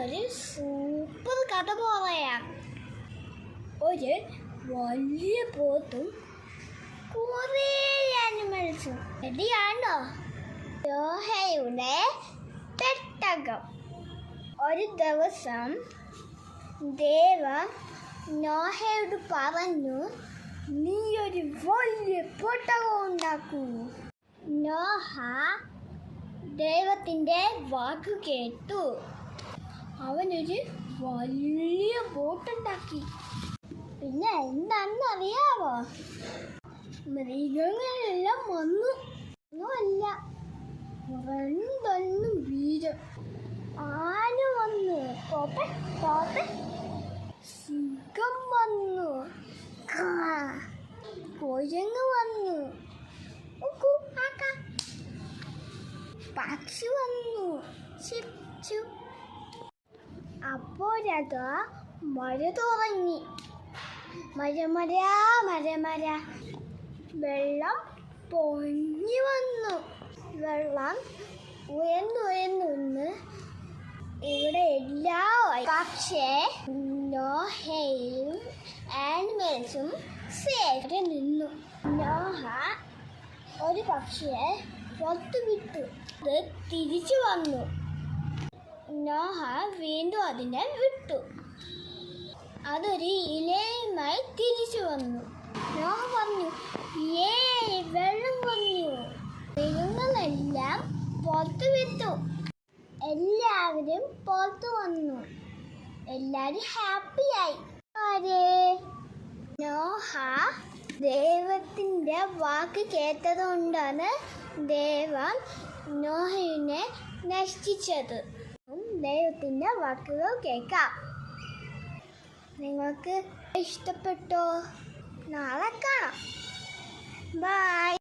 ഇന്നൊരു സൂപ്പർ കഥ പറയാം. ഒരു വലിയ പോത്തും കുറേ ആനിമൽസും. റെഡിയാണോ? നോഹയുടെ പെട്ടകം. ഒരു ദിവസം ദൈവം നോഹയോട് പറഞ്ഞു, നീ ഒരു വലിയ പെട്ടകം ഉണ്ടാക്കൂ. നോഹ ദൈവത്തിൻ്റെ വാക്ക് കേട്ടു. അവനൊരു വലിയ ബോട്ടുണ്ടാക്കി. പിന്നെ എന്താണെന്ന് അറിയാവോ? മൃഗങ്ങളെല്ലാം വന്നു. ഒന്നുമല്ല, രണ്ടെണ്ണം വീരം. ആന വന്നു, സിംഹം വന്നു, കുരങ്ങ് വന്നു, പക്ഷി വന്നു. അപ്പോഴതാ മഴ തുടങ്ങി. മര വെള്ളം പൊങ്ങി വന്നു. വെള്ളം ഉയർന്നുയർന്ന് ഇവിടെ എല്ലാവരും. പക്ഷേ നോഹയും ആനിമൽസും സേഫ് നിന്നു. നോഹ ഒരു പക്ഷിയെ പുറത്തു വിട്ടു. അത് തിരിച്ചു വന്നു. നോഹ വീണ്ടും അതിനെ വിട്ടു. അതൊരു ഇലയുമായി തിരിച്ചു വന്നു. നോഹ പറഞ്ഞു, വെള്ളം വന്നു. മൃഗങ്ങളെല്ലാം പുറത്തു വിട്ടു. എല്ലാവരും പുറത്തു വന്നു. എല്ലാവരും ഹാപ്പിയായി. നോഹ ദൈവത്തിൻ്റെ വാക്ക് കേട്ടതുകൊണ്ടാണ് ദൈവം നോഹയെ നശിച്ചത്. ദൈവത്തിൻ്റെ വാക്കുകൾ കേൾക്കാം. നിങ്ങൾക്ക് ഇഷ്ടപ്പെട്ടോ? നാളെ കാണാം. ബൈ.